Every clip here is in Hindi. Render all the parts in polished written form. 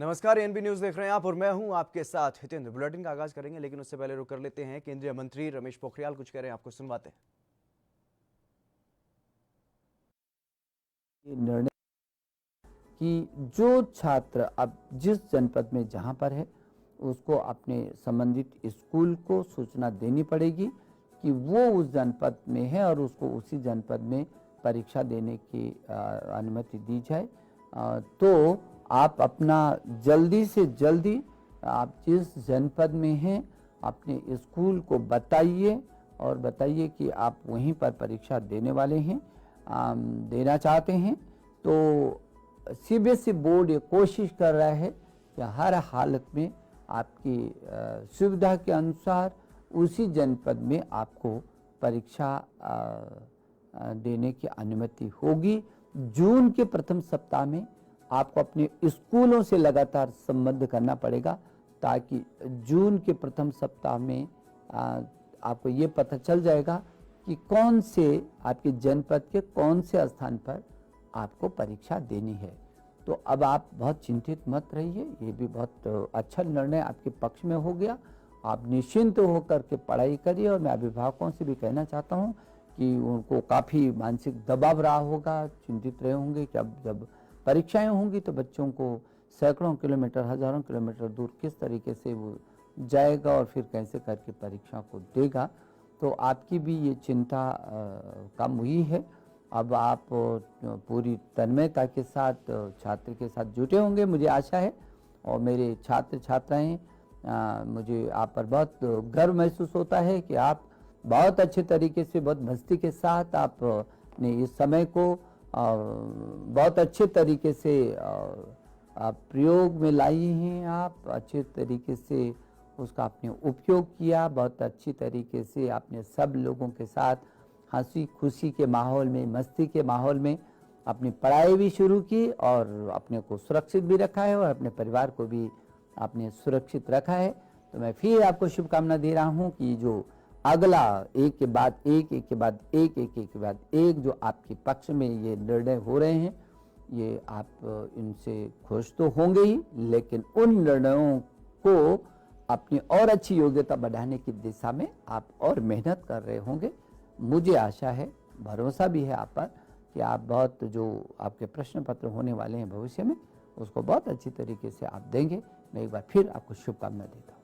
नमस्कार, एएनबी न्यूज देख रहे हैं आप और मैं हूं आपके साथ हितेंद्र। बुलेटिन का आगाज करेंगे लेकिन उससे पहले रुक कर लेते हैं। केंद्रीय मंत्री रमेश पोखरियाल कुछ कह रहे हैं, आपको सुनवाते हैं। निर्णय कि जो छात्र अब जिस जनपद में जहां पर है उसको अपने संबंधित स्कूल को सूचना देनी पड़ेगी कि वो उस जनपद में है और उसको उसी जनपद में परीक्षा देने की अनुमति दी जाए। तो आप अपना जल्दी से जल्दी आप जिस जनपद में हैं अपने स्कूल को बताइए और बताइए कि आप वहीं पर परीक्षा देने वाले हैं, देना चाहते हैं। तो सीबीएसई बोर्ड ये कोशिश कर रहा है कि हर हालत में आपकी सुविधा के अनुसार उसी जनपद में आपको परीक्षा देने की अनुमति होगी। जून के प्रथम सप्ताह में आपको अपने स्कूलों से लगातार संबद्ध करना पड़ेगा ताकि जून के प्रथम सप्ताह में आपको ये पता चल जाएगा कि कौन से आपके जनपद के कौन से स्थान पर आपको परीक्षा देनी है। तो अब आप बहुत चिंतित मत रहिए, ये भी बहुत अच्छा निर्णय आपके पक्ष में हो गया। आप निश्चिंत होकर के पढ़ाई करिए और मैं अभिभावकों से भी कहना चाहता हूँ कि उनको काफ़ी मानसिक दबाव रहा होगा, चिंतित रहे होंगे कि अब जब परीक्षाएं होंगी तो बच्चों को सैकड़ों किलोमीटर हजारों किलोमीटर दूर किस तरीके से वो जाएगा और फिर कैसे करके परीक्षा को देगा। तो आपकी भी ये चिंता कम हुई है। अब आप पूरी तन्मयता के साथ छात्र के साथ जुटे होंगे, मुझे आशा है। और मेरे छात्र छात्राएं, मुझे आप पर बहुत गर्व महसूस होता है कि आप बहुत अच्छे तरीके से बहुत मस्ती के साथ आपने इस समय को बहुत अच्छे तरीके से आप प्रयोग में लाई हैं। आप अच्छे तरीके से उसका आपने उपयोग किया, बहुत अच्छी तरीके से आपने सब लोगों के साथ हंसी खुशी के माहौल में, मस्ती के माहौल में अपनी पढ़ाई भी शुरू की और अपने को सुरक्षित भी रखा है और अपने परिवार को भी आपने सुरक्षित रखा है। तो मैं फिर आपको शुभकामना दे रहा हूँ कि जो अगला एक के बाद एक, एक के बाद एक, एक के बाद एक जो आपके पक्ष में ये निर्णय हो रहे हैं, ये आप इनसे खुश तो होंगे ही, लेकिन उन निर्णयों को अपनी और अच्छी योग्यता बढ़ाने की दिशा में आप और मेहनत कर रहे होंगे। मुझे आशा है, भरोसा भी है आप पर कि आप बहुत जो आपके प्रश्न पत्र होने वाले हैं भविष्य में उसको बहुत अच्छी तरीके से आप देंगे। मैं एक बार फिर आपको शुभकामना देता हूँ।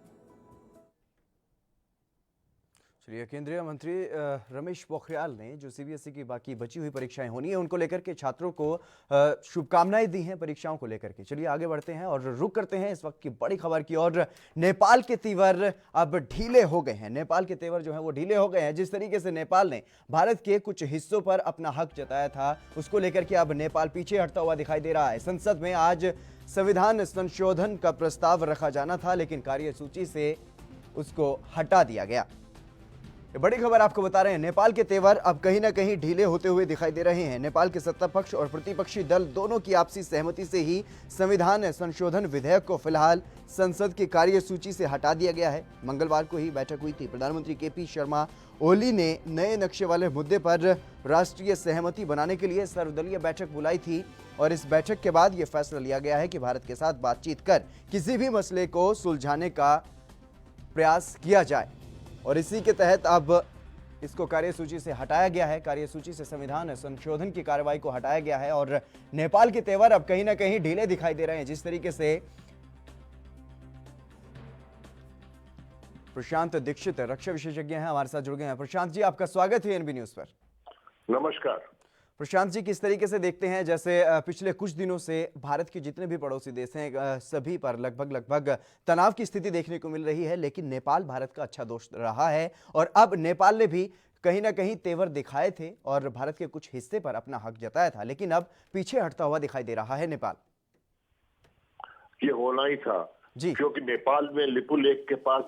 चलिए, केंद्रीय मंत्री रमेश पोखरियाल ने जो सीबीएसई की बाकी बची हुई परीक्षाएं होनी है उनको लेकर के छात्रों को शुभकामनाएं दी हैं परीक्षाओं को लेकर के। चलिए आगे बढ़ते हैं और रुक करते हैं इस वक्त की बड़ी खबर की और नेपाल के तेवर अब ढीले हो गए हैं। नेपाल के तेवर जो है वो ढीले हो गए हैं। जिस तरीके से नेपाल ने भारत के कुछ हिस्सों पर अपना हक जताया था उसको लेकर के अब नेपाल पीछे हटता हुआ दिखाई दे रहा है। संसद में आज संविधान संशोधन का प्रस्ताव रखा जाना था लेकिन कार्यसूची से उसको हटा दिया गया। ये बड़ी खबर आपको बता रहे हैं। नेपाल के तेवर अब कहीं ना कहीं ढीले होते हुए दिखाई दे रहे हैं। नेपाल के सत्ता पक्ष और प्रतिपक्षी दल दोनों की आपसी सहमति से ही संविधान संशोधन विधेयक को फिलहाल संसद की कार्यसूची से हटा दिया गया है। मंगलवार को ही बैठक हुई थी। प्रधानमंत्री केपी शर्मा ओली ने नए नक्शे वाले मुद्दे पर राष्ट्रीय सहमति बनाने के लिए सर्वदलीय बैठक बुलाई थी और इस बैठक के बाद यह फैसला लिया गया है कि भारत के साथ बातचीत कर किसी भी मसले को सुलझाने का प्रयास किया जाए और इसी के तहत अब इसको कार्यसूची से हटाया गया है। कार्यसूची से संविधान संशोधन की कार्रवाई को हटाया गया है और नेपाल के तेवर अब कहीं ना कहीं ढीले दिखाई दे रहे हैं। जिस तरीके से प्रशांत दीक्षित रक्षा विशेषज्ञ हैं हमारे साथ जुड़ गए हैं। प्रशांत जी, आपका स्वागत है एएनबी न्यूज पर। नमस्कार प्रशांत जी, किस तरीके से देखते हैं जैसे पिछले कुछ दिनों से भारत के जितने भी पड़ोसी देश हैं सभी पर लगभग तनाव की स्थिति देखने को मिल रही है, लेकिन नेपाल भारत का अच्छा दोस्त रहा है और अब नेपाल ने भी कहीं ना कहीं तेवर दिखाए थे और भारत के कुछ हिस्से पर अपना हक जताया था, लेकिन अब पीछे हटता हुआ दिखाई दे रहा है नेपाल। ये होना ही था जी, क्योंकि नेपाल में लिपुलेख के पास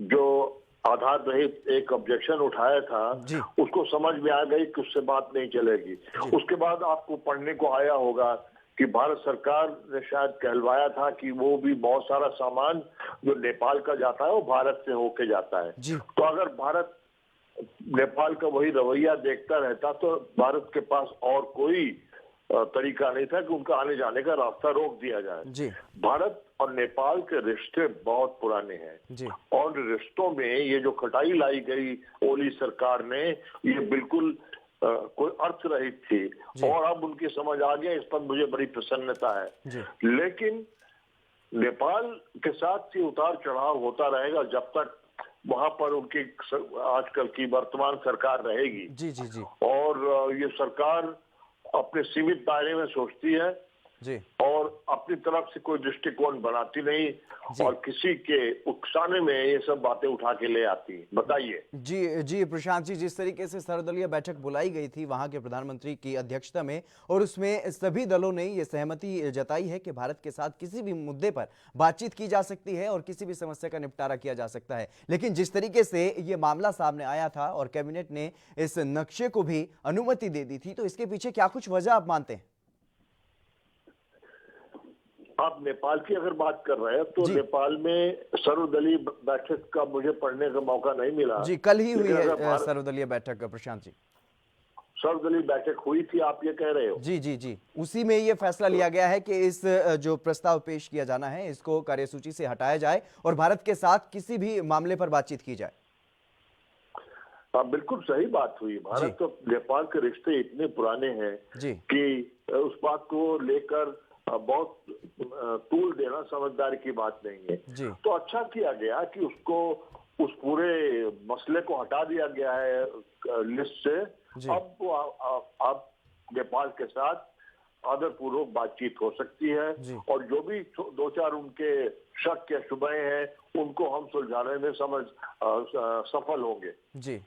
जो आधार रहित एक ऑब्जेक्शन उठाया था उसको समझ में आ गई कि उससे बात नहीं चलेगी। उसके बाद आपको पढ़ने को आया होगा कि भारत सरकार ने शायद कहलवाया था कि वो भी बहुत सारा सामान जो नेपाल का जाता है वो भारत से होके जाता है। तो अगर भारत नेपाल का वही रवैया देखता रहता तो भारत के पास और कोई तरीका नहीं था कि उनका आने जाने का रास्ता रोक दिया जाए। जी भारत और नेपाल के रिश्ते बहुत पुराने हैं जी और रिश्तों में ये जो खटाई लाई गई ओली सरकार ने, ये बिल्कुल कोई अर्थ रहित थी और अब उनकी समझ आ गया। इस पर मुझे बड़ी प्रसन्नता है। लेकिन नेपाल के साथ ही उतार चढ़ाव होता रहेगा जब तक वहां पर उनकी आजकल की वर्तमान सरकार रहेगी। जी जी जी और ये सरकार अपने सीमित दायरे में सोचती है जी और अपनी तरफ से कोई दृष्टिकोण बनाती नहीं और किसी के उकसाने में ये सब बातें उठा के ले आती। बताइए। जी जी प्रशांत जी, जिस तरीके से सर्वदलीय बैठक बुलाई गई थी वहां के प्रधानमंत्री की अध्यक्षता में और उसमें सभी दलों ने ये सहमति जताई है कि भारत के साथ किसी भी मुद्दे पर बातचीत की जा सकती है और किसी भी समस्या का निपटारा किया जा सकता है, लेकिन जिस तरीके से ये मामला सामने आया था और कैबिनेट ने इस नक्शे को भी अनुमति दे दी थी, तो इसके पीछे क्या कुछ वजह आप मानते हैं? आप नेपाल की अगर बात कर रहे हैं तो नेपाल में सर्वदलीय बैठक का मुझे पढ़ने का मौका नहीं मिला। जी कल ही हुई है सर्वदलीय बैठक प्रशांत जी। सर्वदलीय बैठक हुई थी आप ये कह रहे हो? जी जी जी, उसी में ये फैसला लिया गया है कि इस जो प्रस्ताव पेश किया जाना है इसको कार्यसूची से हटाया जाए और भारत के साथ किसी भी मामले पर बातचीत की जाए। बिल्कुल सही बात हुई। भारत तो नेपाल के रिश्ते इतने पुराने हैं कि उस बात को लेकर बहुत तूल देना समझदारी की बात नहीं है। तो अच्छा किया गया कि उसको उस पूरे मसले को हटा दिया गया है लिस्ट से। अब नेपाल के साथ आदरपूर्वक बातचीत हो सकती है और जो भी दो चार उनके शक या शुबहे हैं उनको हम सुलझाने में सफल होंगे। जी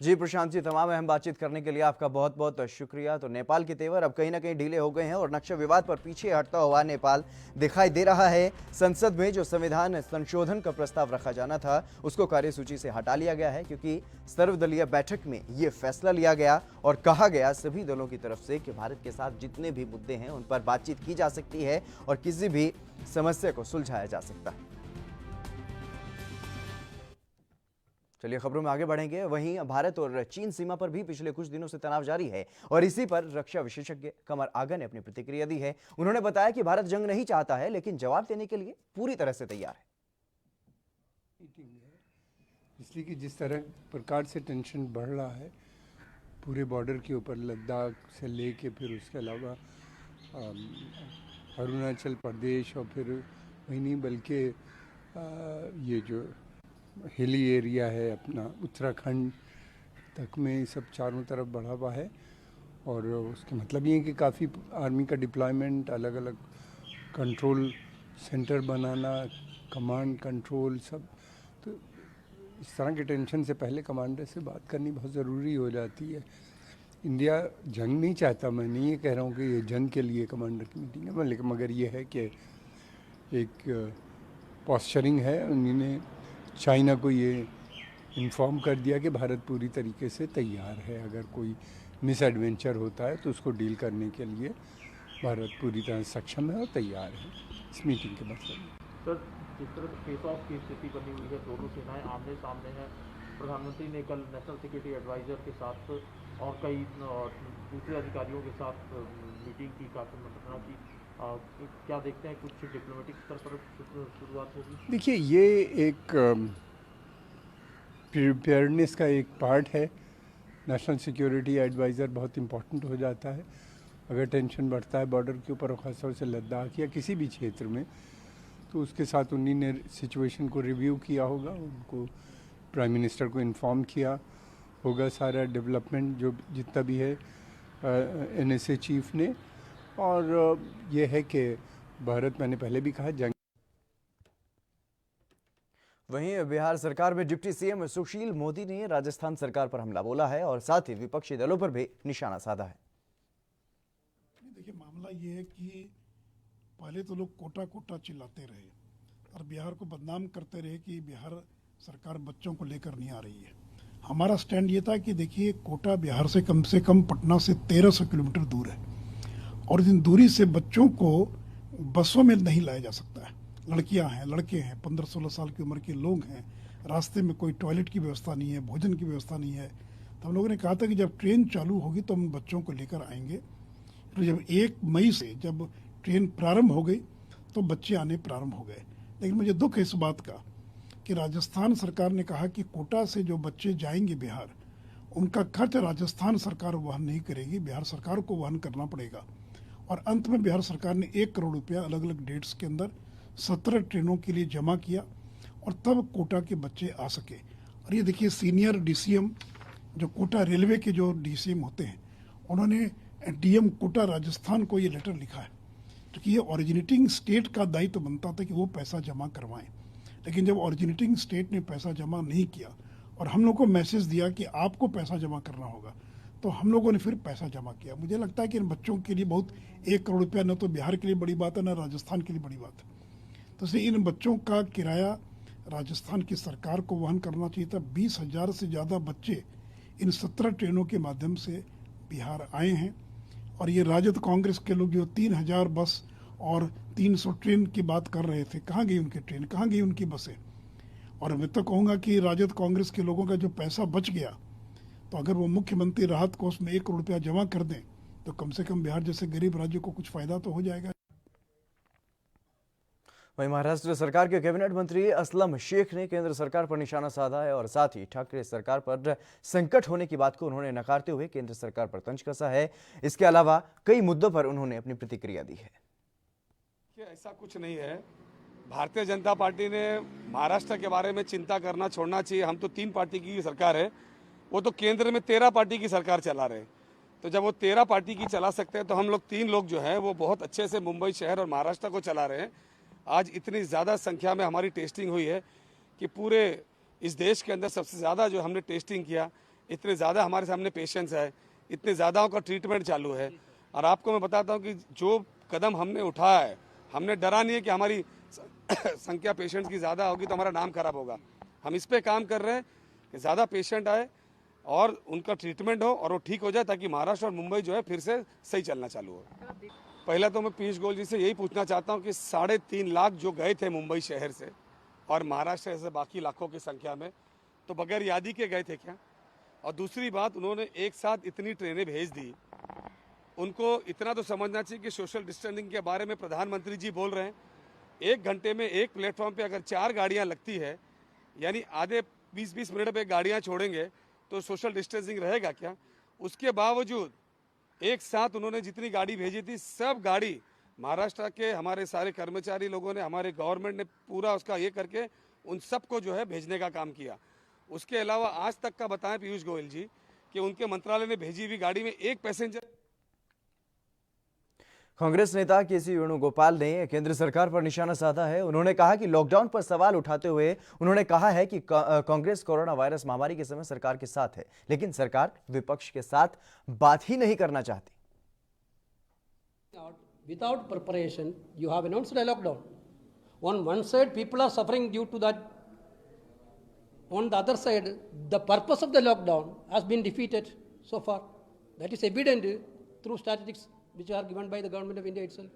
जी प्रशांत जी, तमाम अहम बातचीत करने के लिए आपका बहुत बहुत शुक्रिया। तो नेपाल के तेवर अब कहीं ना कहीं ढीले हो गए हैं और नक्शा विवाद पर पीछे हटता हुआ नेपाल दिखाई दे रहा है। संसद में जो संविधान संशोधन का प्रस्ताव रखा जाना था उसको कार्यसूची से हटा लिया गया है क्योंकि सर्वदलीय बैठक में ये फैसला लिया गया और कहा गया सभी दलों की तरफ से कि भारत के साथ जितने भी मुद्दे हैं उन पर बातचीत की जा सकती है और किसी भी समस्या को सुलझाया जा सकता है। चलिए खबरों में आगे बढ़ेंगे। वहीं भारत और चीन सीमा पर भी पिछले कुछ दिनों से तनाव जारी है और इसी पर रक्षा विशेषज्ञ कमर आगा ने अपनी प्रतिक्रिया दी है। उन्होंने बताया कि भारत जंग नहीं चाहता है लेकिन जवाब देने के लिए पूरी तरह से तैयार है। इसलिए कि जिस तरह प्रकार से टेंशन बढ़ रहा है पूरे बॉर्डर के ऊपर, लद्दाख से लेके फिर उसके अलावा अरुणाचल प्रदेश और फिर वही नहीं बल्कि ये जो हिली एरिया है अपना उत्तराखंड तक में सब चारों तरफ बढ़ा हुआ है और उसके मतलब ये है कि काफ़ी आर्मी का डिप्लॉयमेंट, अलग अलग कंट्रोल सेंटर बनाना, कमांड कंट्रोल सब। तो इस तरह के टेंशन से पहले कमांडर से बात करनी बहुत ज़रूरी हो जाती है। इंडिया जंग नहीं चाहता, मैं नहीं ये कह रहा हूँ कि ये जंग के लिए कमांडर की मीटिंग है, लेकिन मगर ये है कि एक पॉस्चरिंग है। उन्होंने चाइना को ये इन्फॉर्म कर दिया कि भारत पूरी तरीके से तैयार है, अगर कोई मिस एडवेंचर होता है तो उसको डील करने के लिए भारत पूरी तरह सक्षम है और तैयार है इस मीटिंग के मतलब। सर, जिस तरह फेस ऑफ की स्थिति बनी हुई है, दोनों सेनाएं आमने सामने हैं। प्रधानमंत्री ने कल नेशनल सिक्योरिटी एडवाइज़र के साथ और कई दूसरे अधिकारियों के साथ मीटिंग की, काफ़ी मंत्रणा की। क्या देखते हैं कुछ डिप्लोमेटिक स्तर पर शुरुआत होगी? देखिए, ये एक प्रिपेयर्डनेस का एक पार्ट है। नेशनल सिक्योरिटी एडवाइज़र बहुत इम्पोर्टेंट हो जाता है। अगर टेंशन बढ़ता है बॉर्डर के ऊपर, खासतौर से लद्दाख या किसी भी क्षेत्र में, तो उसके साथ उन्हीं ने सिचुएशन को रिव्यू किया होगा, उनको प्राइम मिनिस्टर को इन्फॉर्म किया होगा सारा डेवलपमेंट जो जितना भी है NSA चीफ ने। और ये है कि भारत, मैंने पहले भी कहा, जंग। वहीं बिहार सरकार में डिप्टी सीएम सुशील मोदी ने राजस्थान सरकार पर हमला बोला है और साथ ही विपक्षी दलों पर भी निशाना साधा है। देखिए, मामला ये है कि पहले तो लोग कोटा कोटा चिल्लाते रहे और बिहार को बदनाम करते रहे कि बिहार सरकार बच्चों को लेकर नहीं आ रही है। हमारा स्टैंड ये था कि देखिए, कोटा बिहार से कम पटना से 1300 किलोमीटर दूर है और इन दूरी से बच्चों को बसों में नहीं लाया जा सकता है। लड़कियां हैं, लड़के हैं, 15-16 साल की उम्र के लोग हैं, रास्ते में कोई टॉयलेट की व्यवस्था नहीं है, भोजन की व्यवस्था नहीं है। तो हम लोगों ने कहा था कि जब ट्रेन चालू होगी तो हम बच्चों को लेकर आएंगे। तो जब 1 मई से जब ट्रेन प्रारंभ हो गई तो बच्चे आने प्रारंभ हो गए। लेकिन मुझे दुख है इस बात का कि राजस्थान सरकार ने कहा कि कोटा से जो बच्चे जाएंगे बिहार, उनका खर्च राजस्थान सरकार वहन नहीं करेगी, बिहार सरकार को वहन करना पड़ेगा। और अंत में बिहार सरकार ने 1 करोड़ रुपया अलग अलग डेट्स के अंदर 17 ट्रेनों के लिए जमा किया और तब कोटा के बच्चे आ सके। और ये देखिए सीनियर डीसीएम जो कोटा रेलवे के जो डीसीएम होते हैं, उन्होंने डीएम कोटा राजस्थान को ये लेटर लिखा है, क्योंकि ये ऑरिजिनेटिंग स्टेट का दायित्व बनता था कि वो पैसा जमा करवाएं। लेकिन जब ऑरिजिनेटिंग स्टेट ने पैसा जमा नहीं किया और हम लोग को मैसेज दिया कि आपको पैसा जमा करना होगा, तो हम लोगों ने फिर पैसा जमा किया। मुझे लगता है कि इन बच्चों के लिए बहुत 1 करोड़ रुपया न तो बिहार के लिए बड़ी बात है, न राजस्थान के लिए बड़ी बात है। तो इसलिए इन बच्चों का किराया राजस्थान की सरकार को वहन करना चाहिए था। 20,000 से ज़्यादा बच्चे इन 17 ट्रेनों के माध्यम से बिहार आए हैं। और ये राजद कांग्रेस के लोग जो 3,000 बस और 300 ट्रेन की बात कर रहे थे, कहाँ गई उनकी ट्रेन, कहाँ गई उनकी बसें? और मैं तो कहूँगा कि राजद कांग्रेस के लोगों का जो पैसा बच गया, तो अगर वो मुख्यमंत्री राहत कोष में 1 करोड़ रुपया जमा कर दें तो कम से कम बिहार जैसे गरीब राज्य को कुछ फायदा तो हो जाएगा। वहीं महाराष्ट्र सरकार के कैबिनेट मंत्री असलम शेख ने केंद्र सरकार पर निशाना साधा है और साथ ही ठाकरे सरकार पर संकट होने की बात को उन्होंने नकारते हुए केंद्र सरकार पर तंज कसा है। इसके अलावा कई मुद्दों पर उन्होंने अपनी प्रतिक्रिया दी है। ऐसा कुछ नहीं है। भारतीय जनता पार्टी ने महाराष्ट्र के बारे में चिंता करना छोड़ना चाहिए। हम तो 3 पार्टी की सरकार है, वो तो केंद्र में 13 पार्टी की सरकार चला रहे हैं। तो जब वो 13 पार्टी की चला सकते हैं तो हम लोग 3 लोग जो हैं वो बहुत अच्छे से मुंबई शहर और महाराष्ट्र को चला रहे हैं। आज इतनी ज़्यादा संख्या में हमारी टेस्टिंग हुई है कि पूरे इस देश के अंदर सबसे ज़्यादा जो हमने टेस्टिंग किया, इतने ज़्यादा हमारे सामने पेशेंट्स है, इतने ज़्यादा का ट्रीटमेंट चालू है। और आपको मैं बताता हूँ कि जो कदम हमने उठाया है, हमने डरा नहीं है कि हमारी संख्या पेशेंट्स की ज़्यादा होगी तो हमारा नाम खराब होगा। हम इस पे काम कर रहे हैं कि ज़्यादा पेशेंट आए और उनका ट्रीटमेंट हो और वो ठीक हो जाए, ताकि महाराष्ट्र और मुंबई जो है फिर से सही चलना चालू हो। पहला तो मैं पीयूष गोयल जी से यही पूछना चाहता हूँ कि 3.5 लाख जो गए थे मुंबई शहर से और महाराष्ट्र से बाकी लाखों की संख्या में, तो बगैर यादी के गए थे क्या? और दूसरी बात, उन्होंने एक साथ इतनी ट्रेनें भेज दी, उनको इतना तो समझना चाहिए कि सोशल डिस्टेंसिंग के बारे में प्रधानमंत्री जी बोल रहे हैं। 1 घंटे में एक प्लेटफॉर्म पे अगर 4 गाड़ियां लगती है, यानी आधे 20-20 मिनट पे गाड़ियां छोड़ेंगे तो सोशल डिस्टेंसिंग रहेगा क्या? उसके बावजूद एक साथ उन्होंने जितनी गाड़ी भेजी थी, सब गाड़ी महाराष्ट्र के हमारे सारे कर्मचारी लोगों ने, हमारे गवर्नमेंट ने पूरा उसका ये करके उन सबको जो है भेजने का काम किया। उसके अलावा आज तक का बताएं पीयूष गोयल जी कि उनके मंत्रालय ने भेजी हुई गाड़ी में एक पैसेंजर। कांग्रेस नेता केसी वेणुगोपाल ने केंद्र सरकार पर निशाना साधा है। उन्होंने कहा कि लॉकडाउन पर सवाल उठाते हुए उन्होंने कहा है कि कांग्रेस कोरोना वायरस महामारी के समय सरकार के साथ है, लेकिन सरकार विपक्ष के साथ बात ही नहीं करना चाहती। Without preparation, you have announced a lockdown. On one side, people are suffering due to that. On the other side, the purpose of the lockdown has been defeated so far. That is evident through statistics which are given by the government of India itself.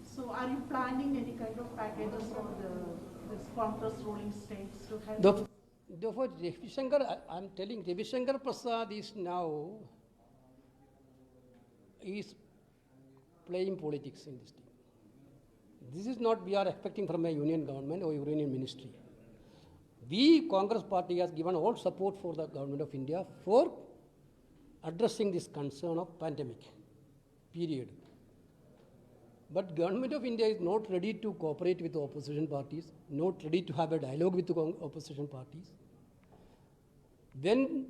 So, are you planning any kind of packages for this Congress ruling states to help? Therefore, Ravi Shankar, I am telling, Ravi Shankar Prasad is now playing politics in this thing. This is not we are expecting from a union government or union ministry. We, Congress party, has given all support for the government of India for addressing this concern of pandemic, period. But government of India is not ready to cooperate with the opposition parties, not ready to have a dialogue with the opposition parties. When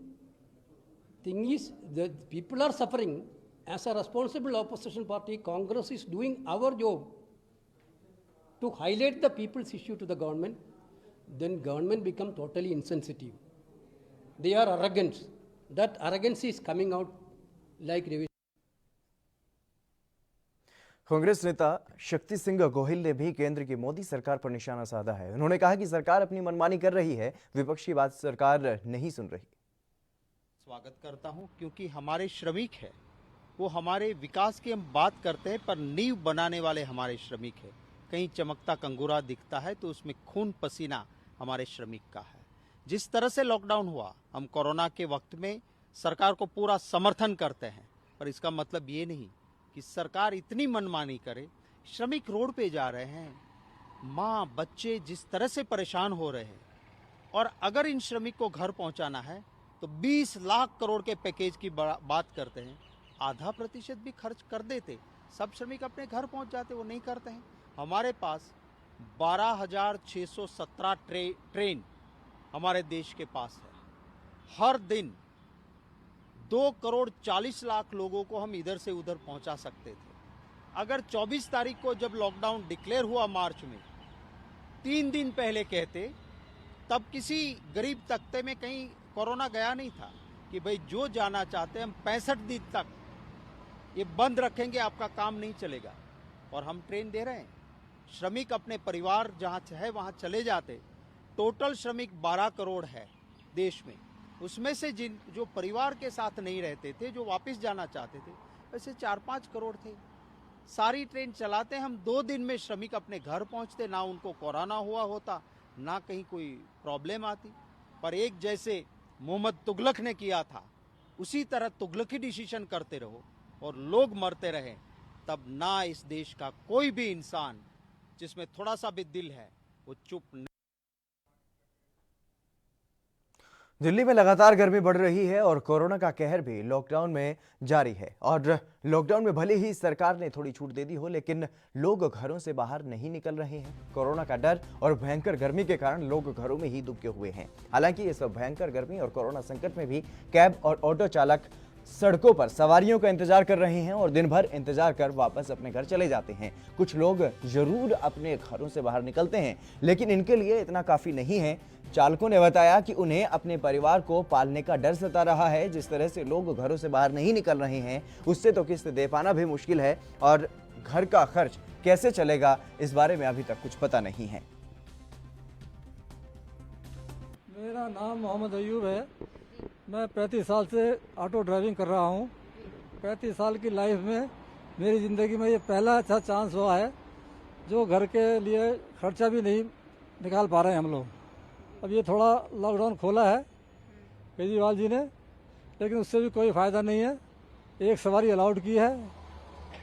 thing is, the people are suffering, as a responsible opposition party, Congress is doing our job to highlight the people's issue to the government. Then government become totally insensitive. They are arrogant. That arrogance is coming out like Ravi. Congress नेता शक्ति सिंह गोहिल ने भी केंद्र की मोदी सरकार पर निशाना साधा है। उन्होंने कहा कि सरकार अपनी मनमानी कर रही है, विपक्ष की बात सरकार नहीं सुन रही। स्वागत करता हूं, क्योंकि हमारे श्रमिक है, वो हमारे विकास की हम बात करते हैं पर नींव बनाने वाले हमारे श्रमिक है। कहीं चमकता कंगूरा दिखता है तो उसमें खून पसीना हमारे श्रमिक का है। जिस तरह से लॉकडाउन हुआ, हम कोरोना के वक्त में सरकार को पूरा समर्थन करते हैं, पर इसका मतलब ये नहीं कि सरकार इतनी मनमानी करे। श्रमिक रोड पे जा रहे हैं, माँ बच्चे जिस तरह से परेशान हो रहे हैं, और अगर इन श्रमिक को घर पहुंचाना है तो 20 लाख करोड़ के पैकेज की बात करते हैं। आधा प्रतिशत भी खर्च कर देते, सब श्रमिक अपने घर पहुंच जाते, वो नहीं करते हैं। हमारे पास 12,617 ट्रेन हमारे देश के पास है। हर दिन 2 करोड़ 40 लाख लोगों को हम इधर से उधर पहुंचा सकते थे। अगर 24 तारीख को जब लॉकडाउन डिक्लेयर हुआ मार्च में, 3 दिन पहले कहते, तब किसी गरीब तबके में कहीं कोरोना गया नहीं था कि भाई जो जाना चाहते हम 65 दिन तक ये बंद रखेंगे, आपका काम नहीं चलेगा। और हम ट्रेन दे रहे हैं, श्रमिक अपने परिवार जहाँ है वहाँ चले जाते। टोटल श्रमिक 12 करोड़ है देश में, उसमें से जो परिवार के साथ नहीं रहते थे, जो वापस जाना चाहते थे, वैसे 4-5 करोड़ थे। सारी ट्रेन चलाते हम, 2 दिन में श्रमिक अपने घर पहुंचते, ना उनको कोरोना हुआ होता, ना कहीं कोई प्रॉब्लम आती। पर एक जैसे मोहम्मद तुगलक ने किया था, उसी तरह तुगलकी डिसीजन करते रहो और लोग मरते रहे, तब ना इस देश का कोई भी इंसान जिसमें थोड़ा सा भी दिल है वो चुप नहीं। दिल्ली में लगातार गर्मी बढ़ रही है और कोरोना का कहर भी लॉकडाउन में जारी है। और लॉकडाउन में भले ही सरकार ने थोड़ी छूट दे दी हो, लेकिन लोग घरों से बाहर नहीं निकल रहे हैं। कोरोना का डर और भयंकर गर्मी के कारण लोग घरों में ही दुबके हुए हैं। हालांकि इस भयंकर गर्मी और कोरोना संकट में भी कैब और ऑटो चालक सड़कों पर सवारियों का इंतजार कर रहे हैं और दिन भर इंतजार कर वापस अपने घर चले जाते हैं। कुछ लोग जरूर अपने घरों से बाहर निकलते हैं, लेकिन इनके लिए इतना काफी नहीं है। चालकों ने बताया कि उन्हें अपने परिवार को पालने का डर सता रहा है। जिस तरह से लोग घरों से बाहर नहीं निकल रहे हैं, उससे तो किस्त दे पाना भी मुश्किल है और घर का खर्च कैसे चलेगा, इस बारे में अभी तक कुछ पता नहीं है। मेरा नाम मोहम्मद अयूब है। मैं 35 साल से ऑटो ड्राइविंग कर रहा हूँ। 35 साल की लाइफ में मेरी ज़िंदगी में ये पहला अच्छा चांस हुआ है जो घर के लिए खर्चा भी नहीं निकाल पा रहे हैं हम लोग। अब ये थोड़ा लॉकडाउन खोला है केजरीवाल जी ने, लेकिन उससे भी कोई फ़ायदा नहीं है। एक सवारी अलाउड की है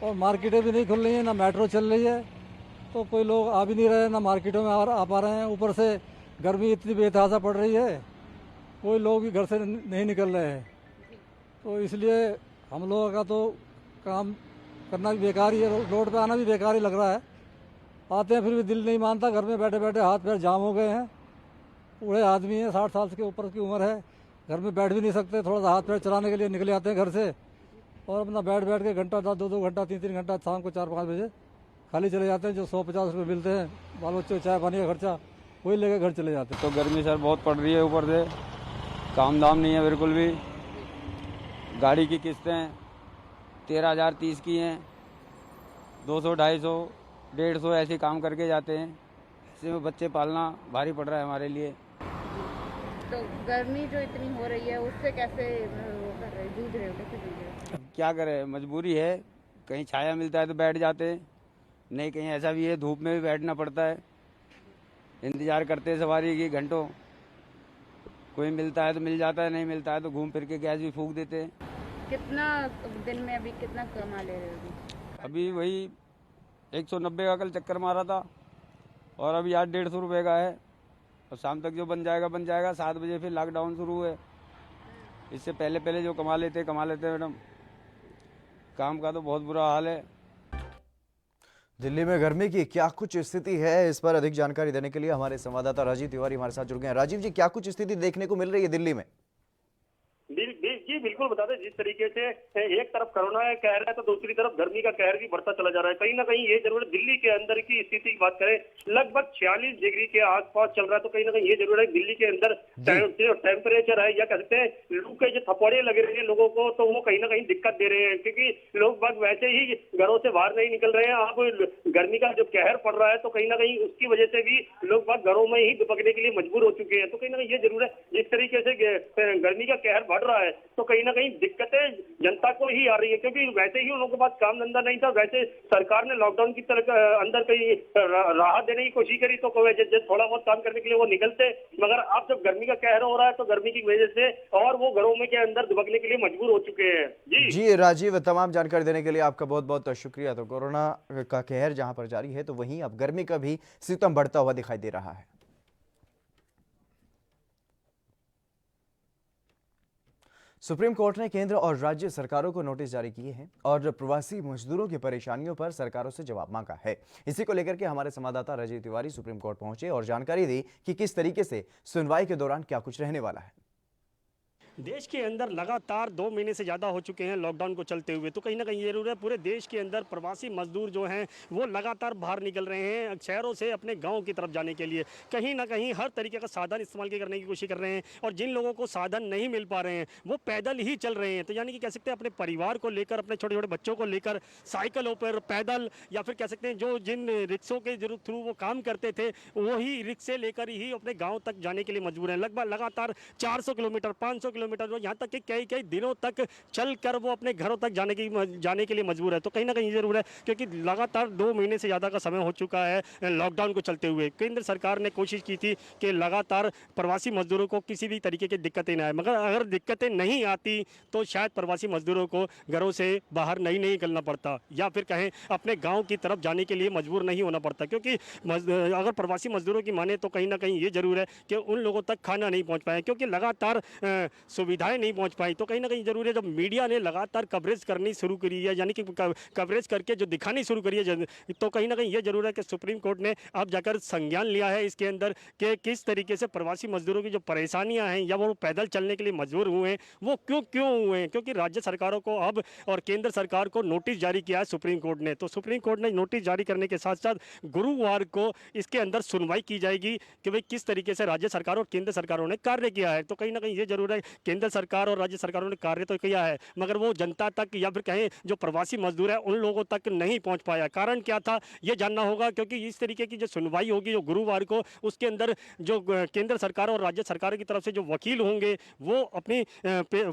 और मार्केटें भी नहीं खुल रही हैं, ना मेट्रो चल रही है, तो कोई लोग आ भी नहीं रहे, ना मार्केटों में आ पा रहे हैं। ऊपर से गर्मी इतनी बेतहाशा पड़ रही है, कोई लोग भी घर से नहीं निकल रहे हैं। तो इसलिए हम लोगों का तो काम करना भी बेकार ही है, रोड पे आना भी बेकार ही लग रहा है। आते हैं फिर भी दिल नहीं मानता, घर में बैठे बैठे हाथ पैर जाम हो गए हैं। बूढ़े आदमी हैं, 60 साल के ऊपर की उम्र है, घर में बैठ भी नहीं सकते। थोड़ा सा हाथ पैर चलाने के लिए निकले आते हैं घर से और अपना बैठ के घंटा 2-2 घंटा 3-3 घंटा शाम को 4-5 बजे खाली चले जाते हैं। जो 150 रुपये मिलते हैं बाल बच्चों चाय पानी का खर्चा, वही लेकर घर चले जाते हैं। तो गर्मी सर बहुत पड़ रही है, ऊपर से काम दाम नहीं है बिल्कुल भी। गाड़ी की किस्तें 13,000 30 की हैं, 200 250 150 ऐसे काम करके जाते हैं। इससे बच्चे पालना भारी पड़ रहा है हमारे लिए। तो गर्मी जो इतनी हो रही है उससे कैसे जूझ रहे हो, कैसे जूझ रहे हो? क्या करें, मजबूरी है। कहीं छाया मिलता है तो बैठ जाते हैं, नहीं कहीं ऐसा भी है धूप में भी बैठना पड़ता है। इंतजार करते हैं सवारी की घंटों, कोई मिलता है तो मिल जाता है, नहीं मिलता है तो घूम फिर के गैस भी फूंक देते हैं। कितना दिन में अभी कितना कमा ले रहे हो? अभी वही 190 का कल चक्कर मारा था और अभी आज 150 रुपये का है और शाम तक जो बन जाएगा। 7 बजे फिर लॉकडाउन शुरू है। इससे पहले जो कमा लेते मैडम। काम का तो बहुत बुरा हाल है। दिल्ली में गर्मी की क्या कुछ स्थिति है, इस पर अधिक जानकारी देने के लिए हमारे संवाददाता राजीव तिवारी हमारे साथ जुड़ गए हैं। राजीव जी, क्या कुछ स्थिति देखने को मिल रही है दिल्ली में? जी बिल्कुल बता दें, जिस तरीके से एक तरफ कोरोना का कहर है तो दूसरी तरफ गर्मी का कहर भी बढ़ता चला जा रहा है। कहीं ना कहीं ये जरूर दिल्ली के अंदर की स्थिति की बात करें, लगभग 46 डिग्री के आसपास चल रहा है। तो कहीं ना कहीं ये जरूर है दिल्ली के अंदर टेम्परेचर है, या कह सकते हैं लू के जो थपड़े लगे रहे हैं लोगों को, तो वो कहीं ना कहीं दिक्कत दे रहे हैं, क्योंकि लोग बाग वैसे ही घरों से बाहर नहीं निकल रहे हैं। अब गर्मी का जो कहर पड़ रहा है तो कहीं ना कहीं उसकी वजह से भी लोग बाग घरों में ही दुबकने के लिए मजबूर हो चुके हैं। तो कहीं ना कहीं ये जरूर है, जिस तरीके से गर्मी का कहर बढ़ रहा है तो तो कहीं ना कहीं दिक्कतें जनता को ही आ रही है, क्योंकि वैसे ही उन लोगों के पास काम धंधा नहीं था। वैसे सरकार ने लॉकडाउन की तरह अंदर कहीं राहत देने की कोशिश करी तो थोड़ा बहुत काम करने के लिए वो निकलते, मगर अब जब गर्मी का कहर हो रहा है तो गर्मी की वजह से और वो घरों में के अंदर दुबकने के लिए मजबूर हो चुके हैं। जी राजीव, तमाम जानकारी देने के लिए आपका बहुत बहुत शुक्रिया। तो कोरोना का कहर जहां पर जारी है तो वहीं अब गर्मी का भी सितम बढ़ता हुआ दिखाई दे रहा है। सुप्रीम कोर्ट ने केंद्र और राज्य सरकारों को नोटिस जारी किए हैं और प्रवासी मजदूरों की परेशानियों पर सरकारों से जवाब मांगा है। इसी को लेकर के हमारे संवाददाता रजय तिवारी सुप्रीम कोर्ट पहुंचे और जानकारी दी कि किस तरीके से सुनवाई के दौरान क्या कुछ रहने वाला है। देश के अंदर लगातार 2 महीने से ज़्यादा हो चुके हैं लॉकडाउन को चलते हुए, तो कहीं ना कहीं ये जरूर है पूरे देश के अंदर प्रवासी मजदूर जो हैं वो लगातार बाहर निकल रहे हैं शहरों से अपने गांव की तरफ जाने के लिए। कहीं ना कहीं हर तरीके का साधन इस्तेमाल करने की कोशिश कर रहे हैं और जिन लोगों को साधन नहीं मिल पा रहे हैं वो पैदल ही चल रहे हैं। तो यानी कि कह सकते हैं अपने परिवार को लेकर, अपने छोटे छोटे बच्चों को लेकर साइकिलों पर, पैदल, या फिर कह सकते हैं जो जिन रिक्शों के थ्रू वो काम करते थे वही रिक्शे लेकर ही अपने गाँव तक जाने के लिए मजबूर हैं। लगभग लगातार 400 किलोमीटर 500 किलोमीटर, यहाँ तक कई दिनों तक चलकर वो अपने घरों तक जाने के लिए मजबूर है। तो कहीं ना कहीं जरूर है क्योंकि लगातार 2 महीने से ज़्यादा का समय हो चुका है लॉकडाउन को चलते हुए। केंद्र सरकार ने कोशिश की थी कि लगातार प्रवासी मजदूरों को किसी भी तरीके की दिक्कतें ना आए, मगर अगर दिक्कतें नहीं आती तो शायद प्रवासी मजदूरों को घरों से बाहर नहीं निकलना पड़ता, या फिर कहें अपने गाँव की तरफ जाने के लिए मजबूर नहीं होना पड़ता। क्योंकि अगर प्रवासी मजदूरों की माने तो कहीं ना कहीं ये जरूर है कि उन लोगों तक खाना नहीं पहुँच पाए, क्योंकि लगातार सुविधाएं नहीं पहुंच पाई। तो कहीं ना कहीं जरूरी है जब मीडिया ने लगातार कवरेज करनी शुरू करी है, यानी कि कवरेज करके जो दिखानी शुरू करी है, तो कहीं ना कहीं ये जरूर है कि सुप्रीम कोर्ट ने अब जाकर संज्ञान लिया है इसके अंदर कि किस तरीके से प्रवासी मजदूरों की जो परेशानियां हैं या वो पैदल चलने के लिए मजबूर हुए हैं वो क्यों हुए हैं। क्योंकि राज्य सरकारों को अब और केंद्र सरकार को नोटिस जारी किया है सुप्रीम कोर्ट ने। तो सुप्रीम कोर्ट ने नोटिस जारी करने के साथ साथ गुरुवार को इसके अंदर सुनवाई की जाएगी कि भाई किस तरीके से राज्य सरकार और केंद्र सरकारों ने कार्य किया है। तो कहीं ना कहीं ये जरूर है केंद्र सरकार और राज्य सरकारों ने कार्य तो किया है मगर वो जनता तक या फिर कहें जो प्रवासी मजदूर है उन लोगों तक नहीं पहुंच पाया। कारण क्या था ये जानना होगा, क्योंकि इस तरीके की जो सुनवाई होगी जो गुरुवार को, उसके अंदर जो केंद्र सरकार और राज्य सरकार की तरफ से जो वकील होंगे वो अपनी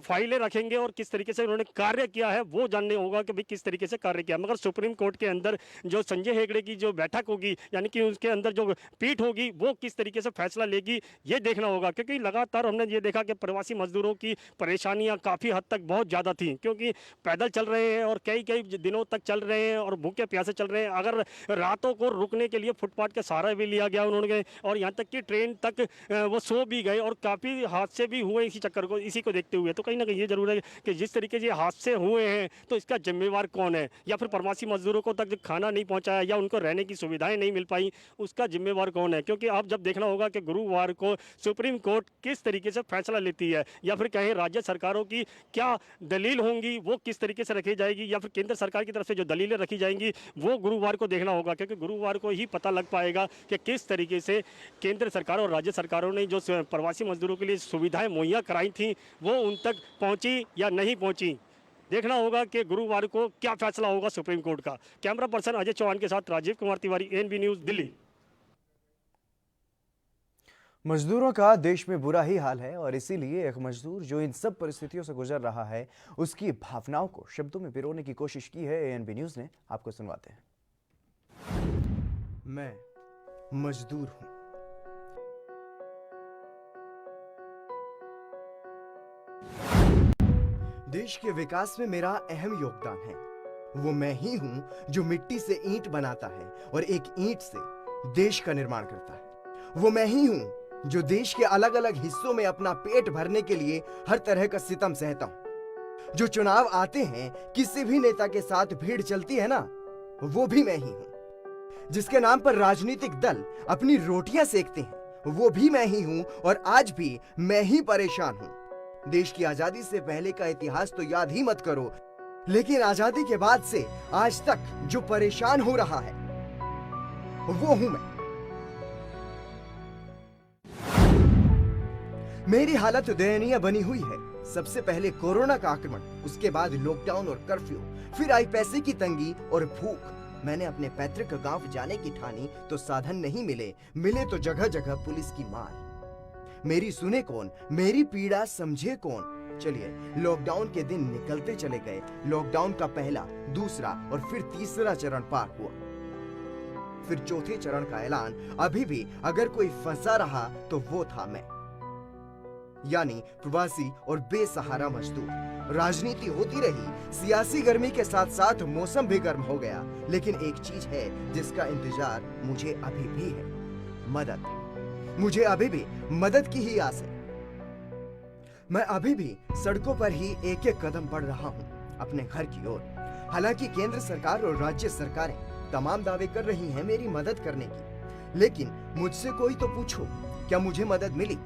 फाइलें रखेंगे और किस तरीके से उन्होंने कार्य किया है वो जानने होगा कि भाई किस तरीके से कार्य किया। मगर सुप्रीम कोर्ट के अंदर जो संजय हेगड़े की जो बैठक होगी, यानी कि उसके अंदर जो पीठ होगी वो किस तरीके से फैसला लेगी ये देखना होगा। क्योंकि लगातार हमने ये देखा कि प्रवासी मजदूरों की परेशानियां काफ़ी हद तक बहुत ज़्यादा थी, क्योंकि पैदल चल रहे हैं और कई दिनों तक चल रहे हैं और भूखे प्यासे चल रहे हैं। अगर रातों को रुकने के लिए फुटपाथ का सहारा भी लिया गया उन्होंने, और यहाँ तक कि ट्रेन तक वो सो भी गए और काफ़ी हादसे भी हुए इसी को देखते हुए। तो कहीं ना कहीं ये जरूर है कि जिस तरीके से हादसे हुए हैं तो इसका जिम्मेवार कौन है, या फिर प्रवासी मजदूरों को तक खाना नहीं पहुँचाया या उनको रहने की सुविधाएं नहीं मिल पाई उसका जिम्मेवार कौन है। क्योंकि आप जब देखना होगा कि गुरुवार को सुप्रीम कोर्ट किस तरीके से फैसला लेती है, या फिर कहें राज्य सरकारों की क्या दलील होंगी वो किस तरीके से रखी जाएगी, या फिर केंद्र सरकार की तरफ से जो दलीलें रखी जाएंगी वो गुरुवार को देखना होगा। क्योंकि गुरुवार को ही पता लग पाएगा कि किस तरीके से केंद्र सरकार और राज्य सरकारों ने जो प्रवासी मजदूरों के लिए सुविधाएं मुहैया कराई थी वो उन तक पहुंची या नहीं पहुंची। देखना होगा कि गुरुवार को क्या फैसला होगा सुप्रीम कोर्ट का। कैमरा पर्सन अजय चौहान के साथ राजीव कुमार तिवारी, एएनबी न्यूज़, दिल्ली। मजदूरों का देश में बुरा ही हाल है और इसीलिए एक मजदूर जो इन सब परिस्थितियों से गुजर रहा है उसकी भावनाओं को शब्दों में पिरोने की कोशिश की है एएनबी न्यूज़ ने। आपको सुनवाते हैं। मैं मजदूर हूं। देश के विकास में मेरा अहम योगदान है। वो मैं ही हूं जो मिट्टी से ईंट बनाता है और एक ईंट से देश का निर्माण करता है। वो मैं ही हूं जो देश के अलग अलग हिस्सों में अपना पेट भरने के लिए हर तरह का सितम सहता हूं। जो चुनाव आते हैं, किसी भी नेता के साथ भीड़ चलती है ना, वो भी मैं ही हूं। जिसके नाम पर राजनीतिक दल अपनी रोटियां सेकते हैं, वो भी मैं ही हूं और आज भी मैं ही परेशान हूं। देश की आजादी से पहले का इतिहास तो याद ही मत करो, लेकिन आजादी के बाद से आज तक जो परेशान हो रहा है वो हूं मैं। मेरी हालत दयनीय बनी हुई है। सबसे पहले कोरोना का आक्रमण, उसके बाद लॉकडाउन और कर्फ्यू, फिर आई पैसे की तंगी और भूख। मैंने अपने पैतृक गांव जाने की ठानी तो साधन नहीं मिले तो जगह जगह पुलिस की मार। मेरी सुने कौन, मेरी पीड़ा समझे कौन। चलिए लॉकडाउन के दिन निकलते चले गए। लॉकडाउन का पहला, दूसरा और फिर तीसरा चरण पार हुआ। फिर चौथे चरण का ऐलान। अभी भी अगर कोई फंसा रहा तो वो था मैं, यानी प्रवासी और बेसहारा मजदूर। राजनीति होती रही, सियासी गर्मी के साथ साथ मौसम भी गर्म हो गया, लेकिन एक चीज है जिसका इंतजार मुझे अभी भी है, मदद। मुझे अभी भी मदद की ही आस है। मैं अभी भी सड़कों पर ही एक एक कदम बढ़ रहा हूं अपने घर की ओर। हालांकि केंद्र सरकार और राज्य सरकारें तमाम दावे कर रही हैं मेरी मदद करने की, लेकिन मुझसे कोई तो पूछो, क्या मुझे मदद मिली?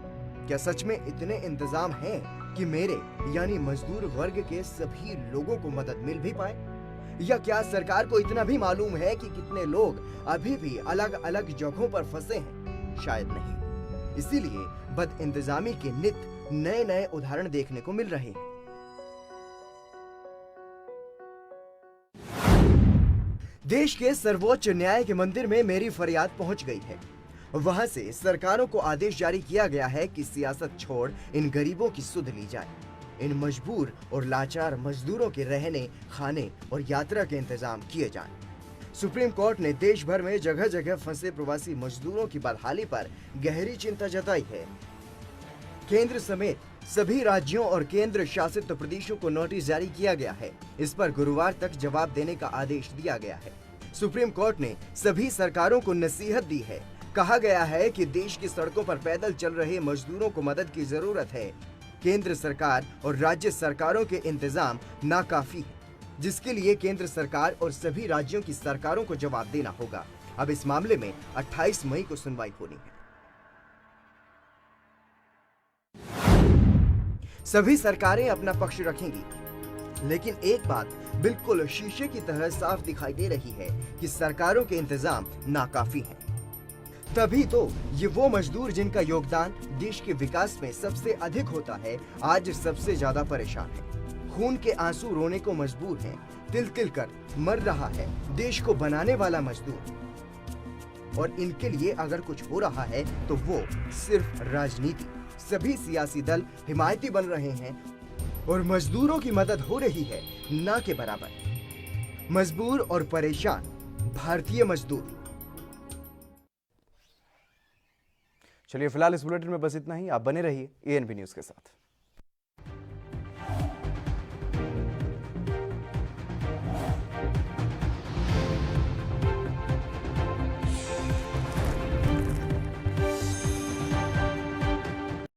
क्या सच में इतने इंतजाम हैं कि मेरे यानी मजदूर वर्ग के सभी लोगों को मदद मिल भी पाए? या क्या सरकार को इतना भी मालूम है कि कितने लोग अभी भी अलग अलग जगहों पर फंसे हैं? शायद नहीं। इसीलिए बद इंतजामी के नित नए नए उदाहरण देखने को मिल रहे हैं। देश के सर्वोच्च न्याय के मंदिर में मेरी फरियाद पहुंच गई है। वहां से सरकारों को आदेश जारी किया गया है कि सियासत छोड़ इन गरीबों की सुध ली जाए। इन मजबूर और लाचार मजदूरों के रहने, खाने और यात्रा के इंतजाम किए जाएं। सुप्रीम कोर्ट ने देश भर में जगह जगह फंसे प्रवासी मजदूरों की बहाली पर गहरी चिंता जताई है। केंद्र समेत सभी राज्यों और केंद्र शासित प्रदेशों को नोटिस जारी किया गया है। इस पर गुरुवार तक जवाब देने का आदेश दिया गया है। सुप्रीम कोर्ट ने सभी सरकारों को नसीहत दी है। कहा गया है कि देश की सड़कों पर पैदल चल रहे मजदूरों को मदद की जरूरत है। केंद्र सरकार और राज्य सरकारों के इंतजाम नाकाफी है, जिसके लिए केंद्र सरकार और सभी राज्यों की सरकारों को जवाब देना होगा। अब इस मामले में 28 मई को सुनवाई होनी है। सभी सरकारें अपना पक्ष रखेंगी, लेकिन एक बात बिल्कुल शीशे की तरह साफ दिखाई दे रही है कि सरकारों के इंतजाम नाकाफी हैं। तभी तो ये वो मजदूर जिनका योगदान देश के विकास में सबसे अधिक होता है, आज सबसे ज्यादा परेशान है। खून के आंसू रोने को मजबूर है। तिल तिल कर मर रहा है देश को बनाने वाला मजदूर। और इनके लिए अगर कुछ हो रहा है तो वो सिर्फ राजनीति। सभी सियासी दल हिमायती बन रहे हैं और मजदूरों की मदद हो रही है ना के बराबर। मजबूर और परेशान भारतीय मजदूर। चलिए फिलहाल इस बुलेटिन में बस इतना ही। आप बने रहिए एएनबी न्यूज के साथ।